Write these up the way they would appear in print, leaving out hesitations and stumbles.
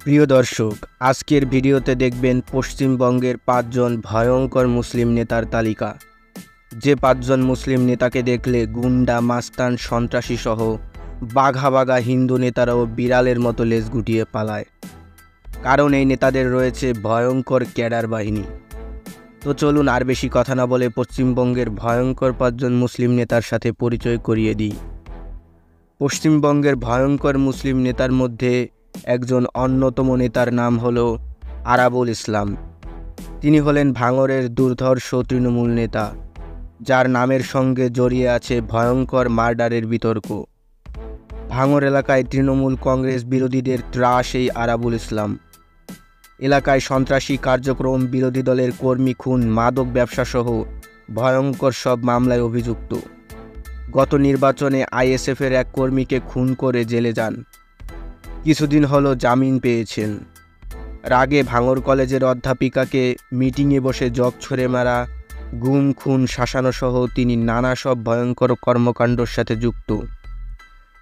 প্রিয় দর্শক, আজকের ভিডিওতে দেখবেন পশ্চিমবঙ্গের ৫ জন ভয়ঙ্কর মুসলিম নেতার তালিকা। যে ৫ জন মুসলিম নেতাকে দেখলে গুন্ডা, মাস্তান, সন্ত্রাসী সহ বাঘা বাঘা হিন্দু নেতারাও বিড়ালের মতো লেজ গুটিয়ে পালায়। কারণ এই নেতাদের রয়েছে ভয়ঙ্কর ক্যাডার বাহিনী। তো চলুন আর বেশি কথা না বলে পশ্চিমবঙ্গের ভয়ঙ্কর ৫ জন মুসলিম নেতার সাথে পরিচয় করিয়ে দিই। পশ্চিমবঙ্গের ভয়ঙ্কর মুসলিম নেতার মধ্যে একজন অন্যতম নেতার নাম হলো আরাবুল ইসলাম। তিনি হলেন ভাঙড়ের দুর্ধর্ষ তৃণমূল নেতা, যার নামের সঙ্গে জড়িয়ে আছে ভয়ঙ্কর মার্ডারের বিতর্ক। ভাঙড় এলাকায় তৃণমূল কংগ্রেস বিরোধীদের ত্রাস এই আরাবুল ইসলাম। এলাকায় সন্ত্রাসী কার্যক্রম, বিরোধী দলের কর্মী খুন, মাদক ব্যবসাসহ ভয়ঙ্কর সব মামলায় অভিযুক্ত। গত নির্বাচনে আইএসএফের এক কর্মীকে খুন করে জেলে যান। কিছুদিন হলো জামিন পেয়েছেন। রাগে ভাঙড় কলেজের অধ্যাপিকাকে মিটিংয়ে বসে জগ ছড়ে মারা, গুম, খুন, শাসানো সহ তিনি নানা সব ভয়ঙ্কর কর্মকাণ্ডের সাথে যুক্ত।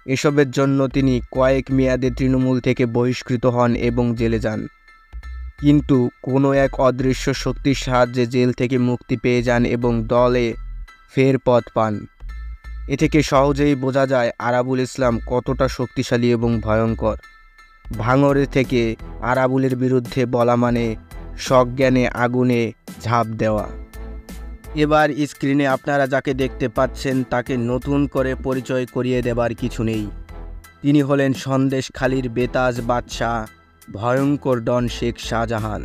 এসবের জন্য তিনি কয়েক মেয়াদে তৃণমূল থেকে বহিষ্কৃত হন এবং জেলে যান। কিন্তু কোনো এক অদৃশ্য শক্তির সাহায্যে জেল থেকে মুক্তি পেয়ে যান এবং দলে ফের পদ পান। এ থেকে সহজেই বোঝা যায় আরাবুল ইসলাম কতটা শক্তিশালী এবং ভয়ঙ্কর। ভাঙড়ে থেকে আরাবুলের বিরুদ্ধে বলা মানে সজ্ঞানে আগুনে ঝাঁপ দেওয়া। এবার স্ক্রিনে আপনারা যাকে দেখতে পাচ্ছেন তাকে নতুন করে পরিচয় করিয়ে দেবার কিছু নেই। তিনি হলেন সন্দেশখালীর বেতাজ বাদশাহ, ভয়ঙ্কর ডন শেখ শাহজাহান।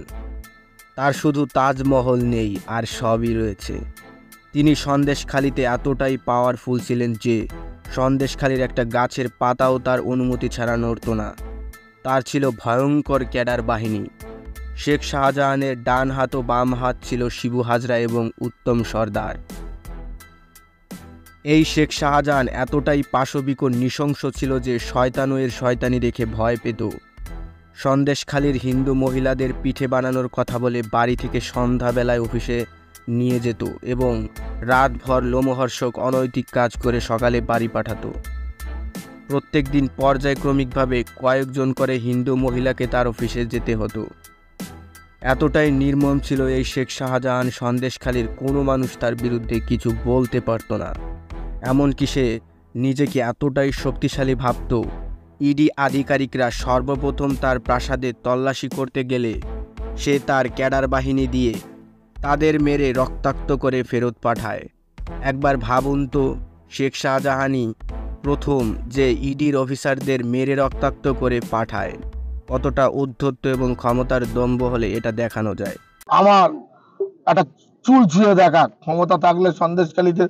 তার শুধু তাজমহল নেই, আর সবই রয়েছে। তিনি সন্দেশখালীতে এতটাই পাওয়ারফুল ছিলেন যে সন্দেশখালীর একটা গাছের পাতাও তার অনুমতি ছাড়া নড়ত না। তার ছিল ভয়ঙ্কর ক্যাডার বাহিনী। শেখ শাহজাহানের ডান হাত ও বাম হাত ছিল শিবু হাজরা এবং উত্তম সর্দার। এই শেখ শাহজাহান এতটাই পাশবিক ও নৃশংস ছিল যে শয়তানও এর শয়তানি দেখে ভয় পেত। সন্দেশখালীর হিন্দু মহিলাদের পিঠে বানানোর কথা বলে বাড়ি থেকে সন্ধ্যাবেলায় অফিসে নিয়ে যেত এবং রাতভর লোমহর্ষক অনৈতিক কাজ করে সকালে বাড়ি পাঠাতো। প্রত্যেক দিন পর্যায়ক্রমিকভাবে কয়েকজন করে হিন্দু মহিলাকে তার অফিসে যেতে হতো। এতটাই নির্মম ছিল এই শেখ শাহজাহান, সন্দেশখালীর কোনো মানুষ তার বিরুদ্ধে কিছু বলতে পারত না। এমনকি সে নিজেকে এতটাই শক্তিশালী ভাবত, ইডি আধিকারিকরা সর্বপ্রথম তার প্রাসাদে তল্লাশি করতে গেলে সে তার ক্যাডার বাহিনী দিয়ে তাদের মেরে রক্তাক্ত করে ফেরত পাঠায়। একবার ভাবুন তো, শেখ শাহজাহানই প্রথম যে ইডির অফিসারদের মেরে রক্তাক্ত করে পাঠায়। কতটা উদ্ধত্ত এবং ক্ষমতার দম্ভ হলে এটা দেখানো যায়। আমার একটা চুল ছুঁয়ে দেখা ক্ষমতা থাকলে সন্দেশখালীতে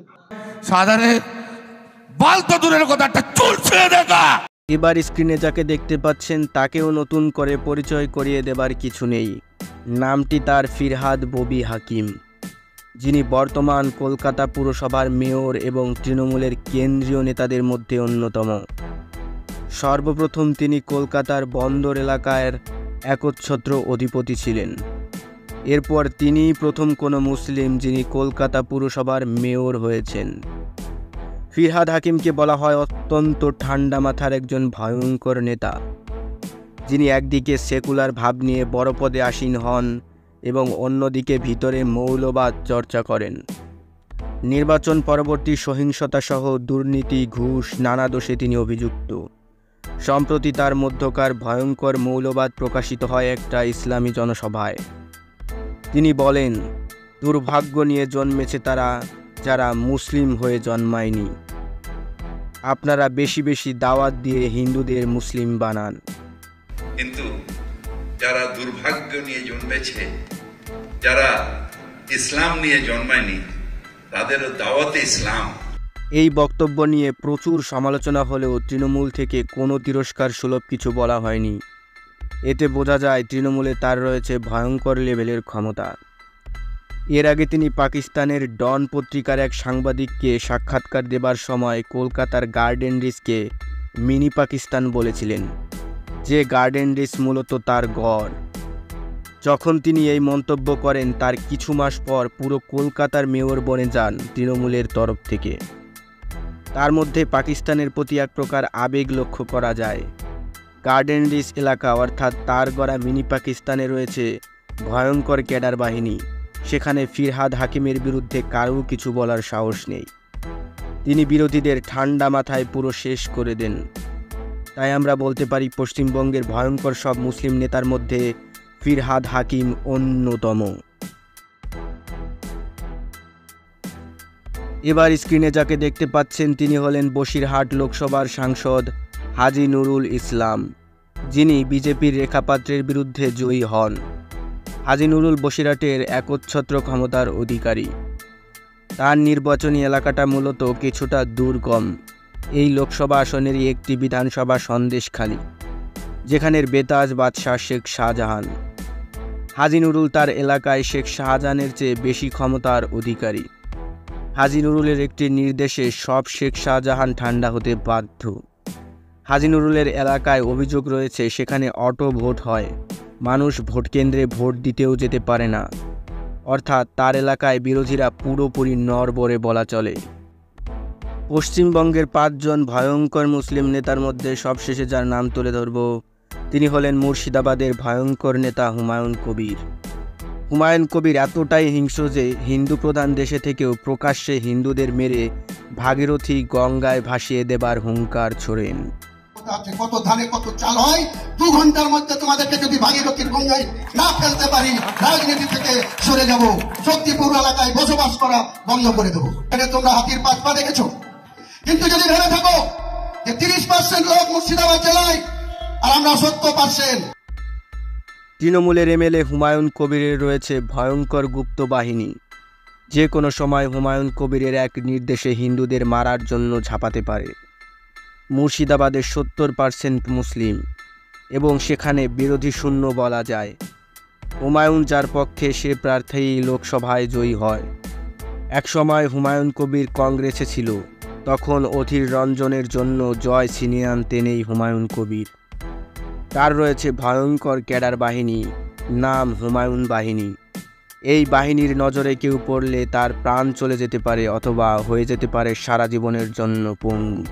সাধারণের বাল তো দূরের কথা, একটা চুল ছুঁয়ে দেখা। এবার স্ক্রিনে যাকে দেখতে পাচ্ছেন তাকেও নতুন করে পরিচয় করিয়ে দেবার কিছু নেই। নামটি তার ফিরহাদ ববি হাকিম, যিনি বর্তমান কলকাতা পুরসভার মেয়র এবং তৃণমূলের কেন্দ্রীয় নেতাদের মধ্যে অন্যতম। সর্বপ্রথম তিনি কলকাতার বন্দর এলাকার একচ্ছত্র অধিপতি ছিলেন। এরপর তিনিই প্রথম কোনো মুসলিম যিনি কলকাতা পুরসভার মেয়র হয়েছেন। ফিরহাদ হাকিমকে বলা হয় অত্যন্ত ঠান্ডা মাথার একজন ভয়ঙ্কর নেতা, যিনি একদিকে সেকুলার ভাব নিয়ে বড় পদে আসীন হন এবং অন্যদিকে ভিতরে মৌলবাদ চর্চা করেন। নির্বাচন পরবর্তী সহিংসতা সহ দুর্নীতি, ঘুষ, নানা দোষে তিনি অভিযুক্ত। সম্প্রতি তার মধ্যকার ভয়ঙ্কর মৌলবাদ প্রকাশিত হয় একটা ইসলামী জনসভায়। তিনি বলেন, দুর্ভাগ্য নিয়ে জন্মেছে তারা যারা মুসলিম হয়ে জন্মায়নি। আপনারা বেশি বেশি দাওয়াত দিয়ে হিন্দুদের মুসলিম বানান। কিন্তু যারা দুর্ভাগ্য নিয়ে জন্মেছে, যারা ইসলাম নিয়ে জন্মায়নি, তাদেরও দাওয়াতে ইসলাম। এই বক্তব্য নিয়ে প্রচুর সমালোচনা হলেও তৃণমূল থেকে কোনো তিরস্কার সুলভ কিছু বলা হয়নি। এতে বোঝা যায় তৃণমূলে তার রয়েছে ভয়ঙ্কর লেভেলের ক্ষমতা। এর আগে তিনি পাকিস্তানের ডন পত্রিকার এক সাংবাদিককে সাক্ষাৎকার দেবার সময় কলকাতার গার্ডেন রিচকে মিনি পাকিস্তান বলেছিলেন, যে গার্ডেন রিচ মূলত তার গড়। যখন তিনি এই মন্তব্য করেন তার কিছু মাস পর পুরো কলকাতার মেয়র বনে যান তৃণমূলের তরফ থেকে। তার মধ্যে পাকিস্তানের প্রতি এক প্রকার আবেগ লক্ষ্য করা যায়। গার্ডেন রিচ এলাকা অর্থাৎ তারগড়া মিনি পাকিস্তানে রয়েছে ভয়ঙ্কর ক্যাডার বাহিনী। সেখানে ফিরহাদ হাকিমের বিরুদ্ধে কারও কিছু বলার সাহস নেই। তিনি বিরোধীদের ঠান্ডা মাথায় পুরো শেষ করে দেন। তাই আমরা বলতে পারি পশ্চিমবঙ্গের ভয়ঙ্কর সব মুসলিম নেতার মধ্যে ফিরহাদ হাকিম অন্যতম। এবার স্ক্রিনে যাকে দেখতে পাচ্ছেন তিনি হলেন বসিরহাট লোকসভার সাংসদ হাজী নুরুল ইসলাম, যিনি বিজেপির রেখাপাত্রের বিরুদ্ধে জয়ী হন। হাজী নুরুল বসিরহাটের একচ্ছত্র ক্ষমতার অধিকারী। তার নির্বাচনী এলাকাটা মূলত কিছুটা দুর্গম। এই লোকসভা আসনেরই একটি বিধানসভা সন্দেশখালী, যেখানের বেতাজ বাদশাহ শেখ শাহজাহান। হাজী নুরুল তার এলাকায় শেখ শাহজাহানের চেয়ে বেশি ক্ষমতার অধিকারী। হাজী নুরুলের একটি নির্দেশে সব শেখ শাহজাহান ঠান্ডা হতে বাধ্য। হাজী নুরুলের এলাকায় অভিযোগ রয়েছে সেখানে অটো ভোট হয়, মানুষ ভোটকেন্দ্রে ভোট দিতেও যেতে পারে না। অর্থাৎ তার এলাকায় বিরোধীরা পুরোপুরি নড়বড়ে বলা চলে। পশ্চিমবঙ্গের 5 জন ভয়ঙ্কর মুসলিম নেতার মধ্যে সবশেষে যার নাম তুলে ধরব তিনি হলেন মুর্শিদাবাদের ভয়ঙ্কর নেতা হুমায়ুন কবির। হুমায়ুন কবির এতটাই হিংস্র যে হিন্দু প্রধান দেশে থেকেও প্রকাশ্যে হিন্দুদের মেরে ভাগীরথী গঙ্গায় ভাসিয়ে দেবার হুঙ্কার ছোড়েন। কত ধানে কত চাল হয়, 2 ঘন্টার মধ্যে তোমাদেরকে যদি ভাগীরথীর গঙ্গায় না ফেলতে পারি রাজনীতি থেকে সরে যাব, শক্তিপুর এলাকায় বসবাস করা বন্ধ করে দেবো। এটা তোমরা হাতির পা দেখেছো। কিন্তু যদি ভেবে থাকো যে 30% লোক মুর্শিদাবাদ জেলায় আর আমরা 70%। তৃণমূলের এমএলএ হুমায়ুন কবিরের রয়েছে ভয়ঙ্কর গুপ্ত বাহিনী। যে কোনো সময় হুমায়ুন কবিরের এক নির্দেশে হিন্দুদের মারার জন্য ঝাঁপাতে পারে। মুর্শিদাবাদের 70% মুসলিম এবং সেখানে বিরোধী শূন্য বলা যায়। হুমায়ুন যার পক্ষে সে প্রার্থী লোকসভায় জয়ী হয়। একসময় হুমায়ুন কবির কংগ্রেসে ছিল, তখন অধীর রঞ্জনের জন্য জয় ছিনিয়ে আনতেন এই হুমায়ুন কবির। তার রয়েছে ভয়ঙ্কর ক্যাডার বাহিনী, নাম হুমায়ুন বাহিনী। এই বাহিনীর নজরে কেউ পড়লে তার প্রাণ চলে যেতে পারে অথবা হয়ে যেতে পারে সারা জীবনের জন্য পঙ্গু।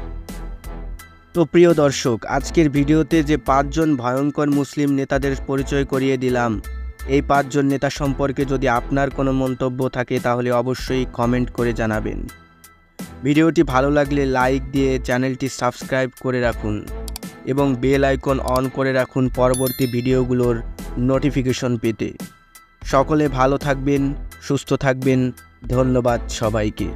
তো প্রিয় দর্শক, আজকের ভিডিওতে যে 5 জন ভয়ঙ্কর মুসলিম নেতাদের পরিচয় করিয়ে দিলাম, এই 5 জন নেতা সম্পর্কে যদি আপনার কোনো মন্তব্য থাকে তাহলে অবশ্যই কমেন্ট করে জানাবেন। ভিডিওটি ভালো লাগলে লাইক দিয়ে চ্যানেলটি সাবস্ক্রাইব করে রাখুন এবং বেল আইকন অন করে রাখুন পরবর্তী ভিডিওগুলোর নোটিফিকেশন পেতে। সকলে ভালো থাকবেন, সুস্থ থাকবেন। ধন্যবাদ সবাইকে।